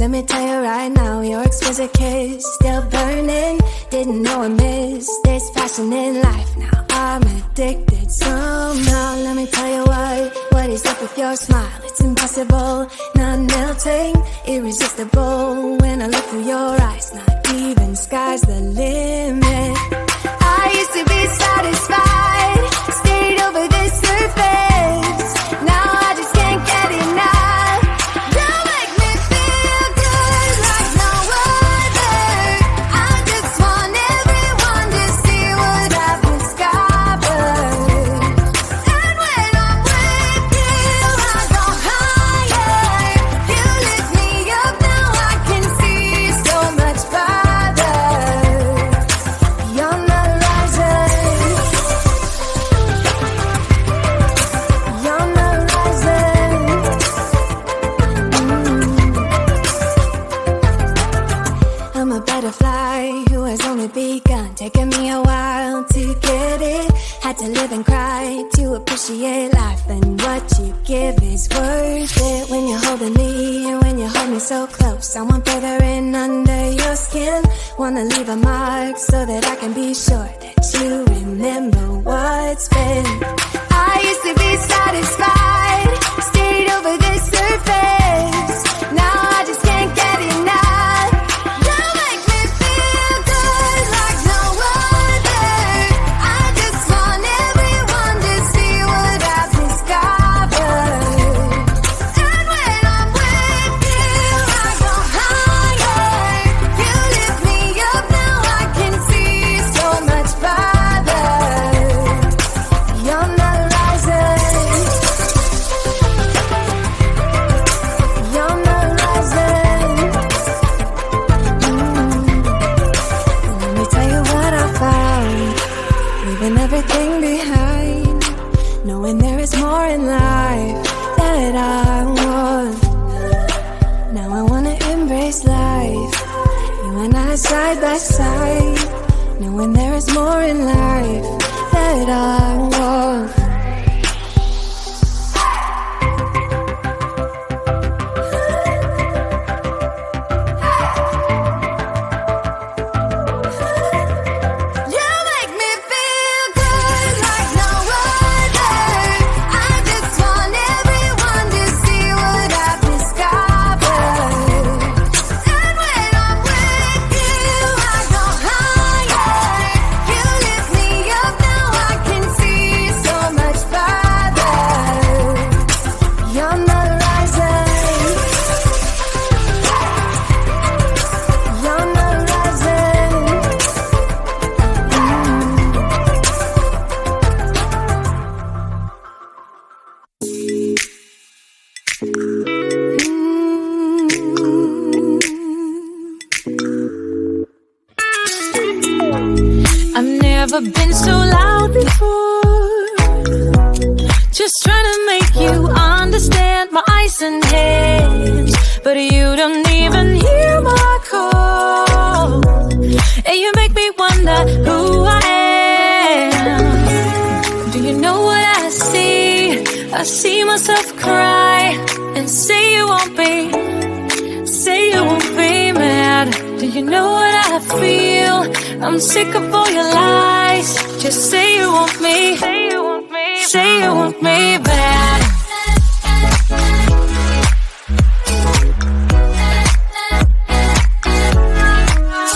let me tell you right now, your exquisite kiss still burning. Didn't know I missed this passion in life. Now I'm addicted somehow. Let me tell you what is up with your smile. It's impossible, not melting, irresistible. When I look through your eyes, not even sky's the limit. I used to be satisfied, stayed over the surface. Now I just can't get enough. You make me feel good like no other. I just want everyone to see what I've discovered. And when I'm with you, I go higher. You lift me up, now I can see so much farther. You're not rising. You're not rising. I'm a butterfly who has only begun, taking me a while to get it. Had to live and cry to appreciate life, and what you give is worth it. When you're holding me, and when you hold me so close, I want further in under your skin. Wanna leave a mark so that I can be sure that you remember what's been. I used to be satisfied, stayed over the surface. Now I just can't get enough. You make me feel good like no other. I just want everyone to see what I've discovered. And when I'm with you, I go higher. You lift me up, now I can see so much farther. You're not rising. You're not rising. Let me tell you what I found. Leaving everything behind, knowing there is more in life that I want. Now I wanna embrace life, you and I side by side, knowing there is more in life that I want. You make me feel good like no other. I just want everyone to see what I've discovered. And when I'm with you, I go higher. You lift me up, now I can see so much farther. You're not rising. You're not rising. I've never been so loud before. Just trying to make you understand my eyes and hands, but you don't even hear my call. And you make me wonder who I am. Do you know what I see? I see myself cry and say you won't be mad. Do you know what I feel? I'm sick of all your lies. Just say you want me. Say you want me. Say you want me bad.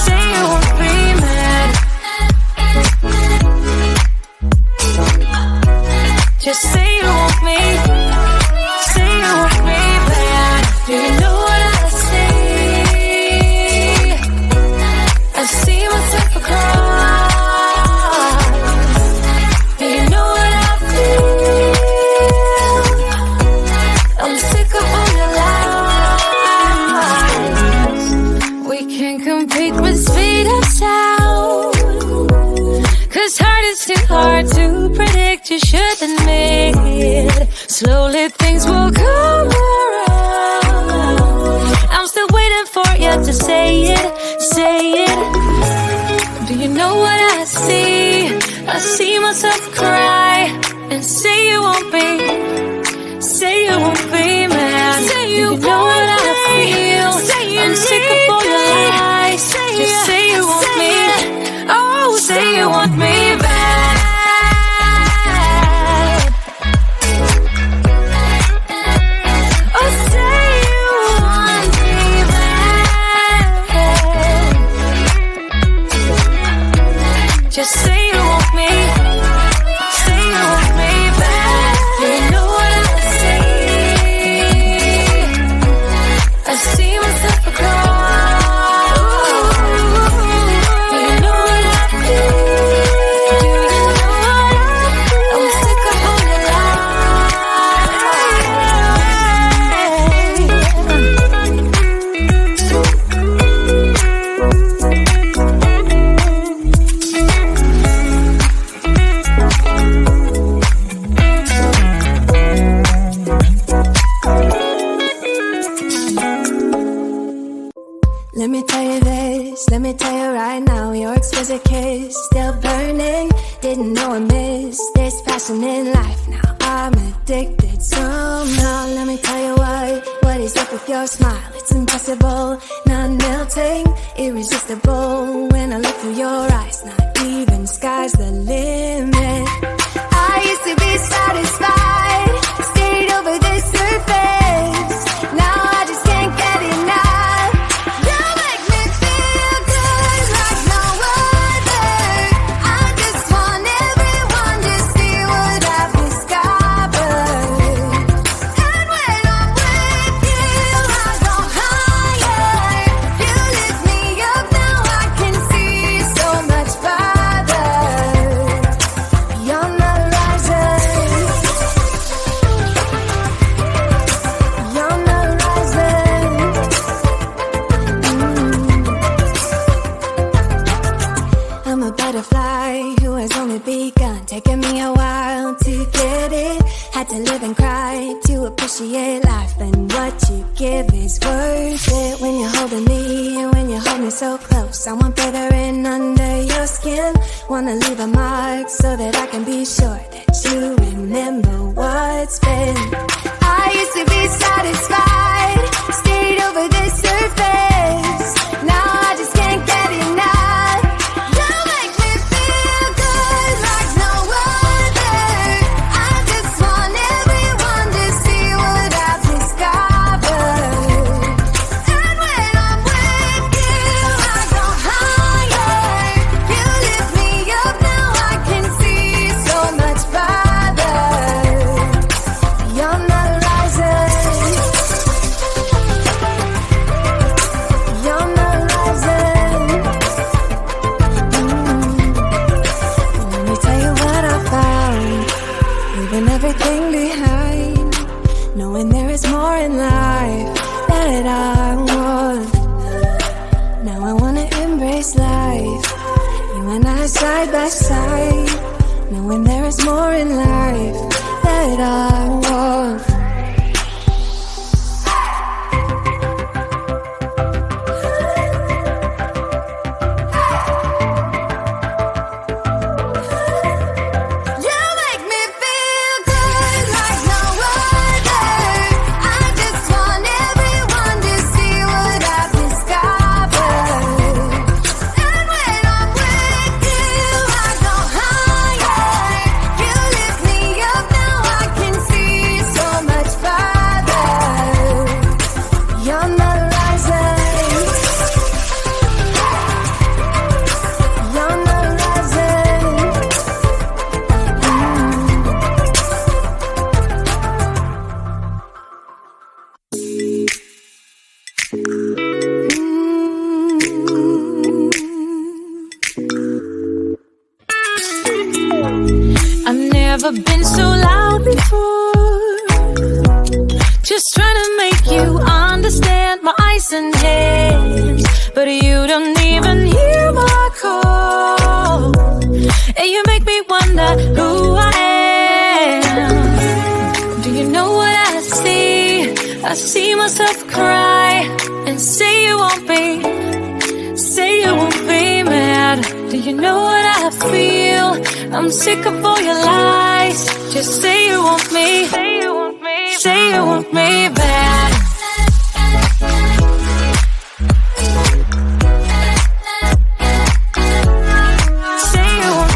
Say you want me mad. Just say you want me. Say you want me bad. Do you know what I see? I see myself across. Do you know what I feel? I'm sick of all your lies. We can't compete with speed and sound, 'cause heart is too hard to predict. You shouldn't make it. Slowly things will come around. I'm still waiting for you to say it, say it. Do you know what I see? I see myself cry and say you won't be mad. Say you know what I feel. you want me bad. Oh, say you want me bad. Just say you want me. Say you want me bad. You know what I say. I see myself across. You know what I feel. Do you know what I feel? I'm sick of all your Let me tell you this, let me tell you right now, your exquisite kiss, still burning, didn't know I missed this passion in life. Now I'm addicted somehow. Let me tell you what is up with your smile. It's impossible, not melting, irresistible. When I look through your eyes, not even sky's the limit. I used to be satisfied, stayed over the surface. Now I just can't get enough. You make me feel good like no other. I just want everyone to see what I've discovered. And when I'm with you, I go higher. You lift me up, now I can see so much farther. Beyond the horizon. Beyond the horizon. I'm a butterfly who has only begun, taking me a while to get it. Had to live and cry to appreciate life, and what you give is worth it. When you're holding me and when you hold me so close, I want better in under your skin. Wanna leave a mark so that I can be sure that you remember what's been. I used to be satisfied, stayed over the surface. Now I just can't get enough. You make me feel good like no other. I just want everyone to see what I've discovered. And when I'm with you, I go higher. You lift me up, now I can see so much farther. Beyond the horizon. Beyond the horizon. Let me tell you what I found. Leaving everything behind, knowing there is more in life that I want. Now I wanna embrace life, you and I side by side, knowing there is more in life that I want. You make me feel good like no other. I just want everyone to see what I've discovered. And when I'm with you, I go higher. You lift me up, now I can see so much farther. Beyond the horizon. Beyond the horizon. I've never been so loud before. Just trying to make you understand my eyes and hands, but you don't even hear my call. And you make me wonder who I am. Do you know what I see? I see myself cry and say you won't be. Say you won't be mad. Do you know what I feel? I'm sick of all your lies. Just say you want me. Say you want me. Say you want me bad. Say you want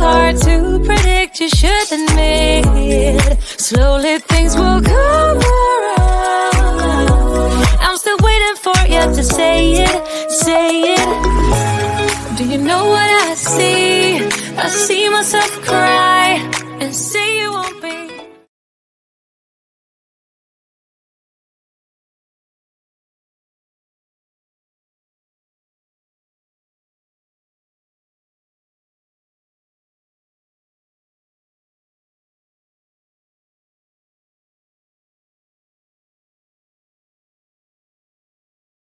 hard to predict, you should admit it. Slowly things will come around. I'm still waiting for you to say it, say it. Do you know what I see? I see myself cry and say you won't